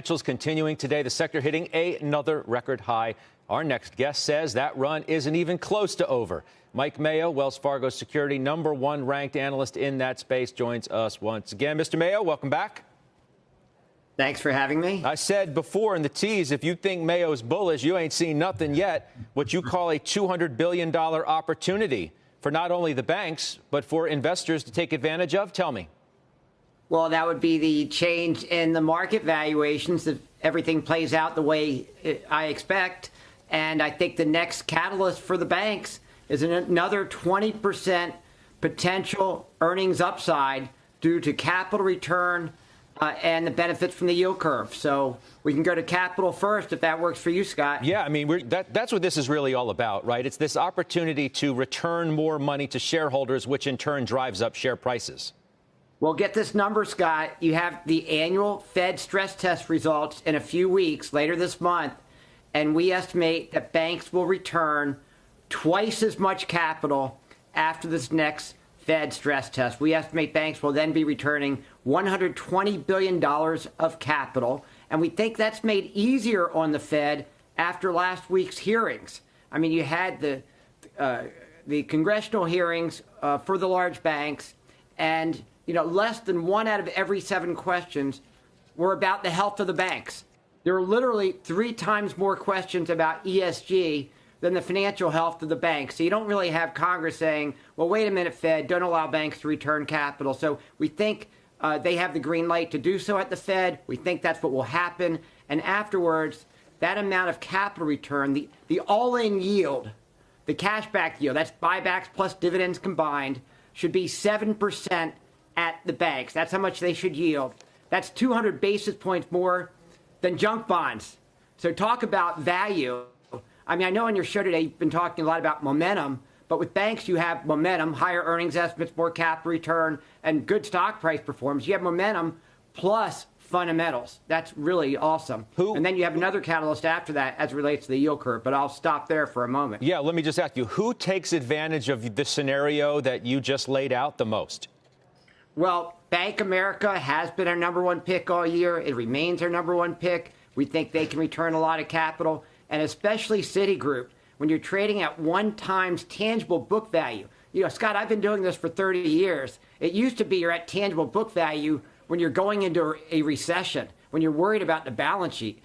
Financials continuing today, the sector hitting another record high. Our next guest says that run isn't even close to over. Mike Mayo, Wells Fargo Security #1 ranked analyst in that space, joins us once again. Mr. Mayo, welcome back. Thanks for having me. I said before in the tease, if you think Mayo's bullish, you ain't seen nothing yet. What you call a $200 billion opportunity for not only the banks, but for investors to take advantage of. Tell me. Well, that would be the change in the market valuations if everything plays out the way I expect. And I think the next catalyst for the banks is another 20% potential earnings upside due to capital return and the benefits from the yield curve. So we can go to capital first if that works for you, Scott. Yeah, I mean, that's what this is really all about, right? It's this opportunity to return more money to shareholders, which in turn drives up share prices. Well, get this number, Scott. You have the annual Fed stress test results in a few weeks later this month, and we estimate that banks will return twice as much capital after this next Fed stress test. We estimate banks will then be returning $120 billion of capital, and we think that's made easier on the Fed after last week's hearings. I mean, you had the congressional hearings for the large banks, and less than 1 out of every 7 questions were about the health of the banks. There are literally 3 times more questions about ESG than the financial health of the banks. So you don't really have Congress saying, well, wait a minute, Fed, don't allow banks to return capital. So we think they have the green light to do so at the Fed. We think that's what will happen. And afterwards, that amount of capital return, the all-in yield, the cashback yield, that's buybacks plus dividends combined, should be 7% at the banks. That's how much they should yield. That's 200 basis points more than junk bonds. So talk about value. I mean, I know on your show today you've been talking a lot about momentum, but with banks you have momentum, higher earnings estimates, more capital return, and good stock price performance. You have momentum plus fundamentals. That's really awesome. And then you have another catalyst after that as it relates to the yield curve, but I'll stop there for a moment. Yeah, let me just ask you, who takes advantage of the scenario that you just laid out the most? Well, Bank America has been our #1 pick all year. It remains our #1 pick. We think they can return a lot of capital, and especially Citigroup. When you're trading at 1 times tangible book value. Scott, I've been doing this for 30 years. It used to be you're at tangible book value when you're going into a recession, when you're worried about the balance sheet.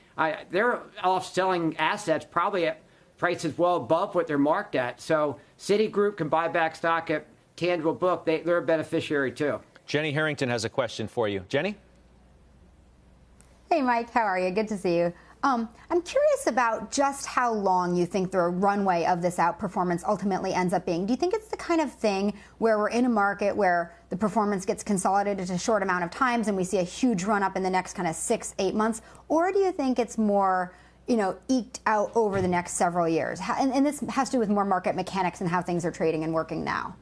They're off selling assets probably at prices well above what they're marked at. So Citigroup can buy back stock at tangible book. They're a beneficiary, too. Jenny Harrington has a question for you. Jenny? Hey, Mike. How are you? Good to see you. I'm curious about just how long you think the runway of this outperformance ultimately ends up being. Do you think it's the kind of thing where we're in a market where the performance gets consolidated to a short amount of times and we see a huge run up in the next kind of 6-8 months? Or do you think it's more, eked out over the next several years? And this has to do with more market mechanics and how things are trading and working now.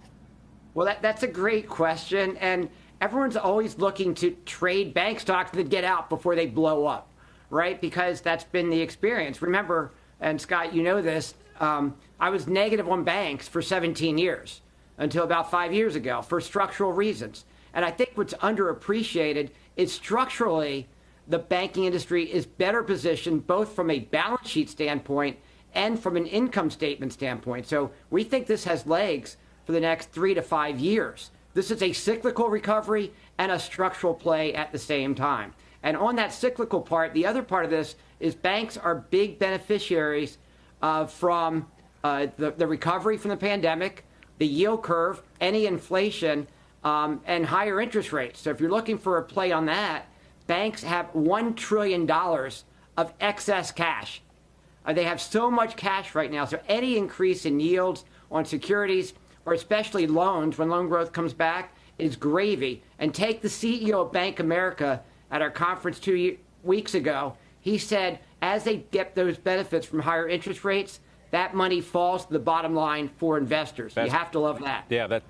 Well, that's a great question. And everyone's always looking to trade bank stocks that get out before they blow up, right? Because that's been the experience. Remember, and Scott, you know this, I was negative on banks for 17 years until about 5 years ago for structural reasons. And I think what's underappreciated is structurally the banking industry is better positioned both from a balance sheet standpoint and from an income statement standpoint. So we think this has legs for the next 3 to 5 years. This is a cyclical recovery and a structural play at the same time. And on that cyclical part, the other part of this is banks are big beneficiaries from the recovery from the pandemic, the yield curve, any inflation, and higher interest rates. So if you're looking for a play on that, banks have $1 trillion of excess cash. They have so much cash right now. So any increase in yields on securities, or especially loans, when loan growth comes back, is gravy. And take the CEO of Bank America at our conference 2 weeks ago. He said as they get those benefits from higher interest rates, that money falls to the bottom line for investors. You have to love that. Yeah, that.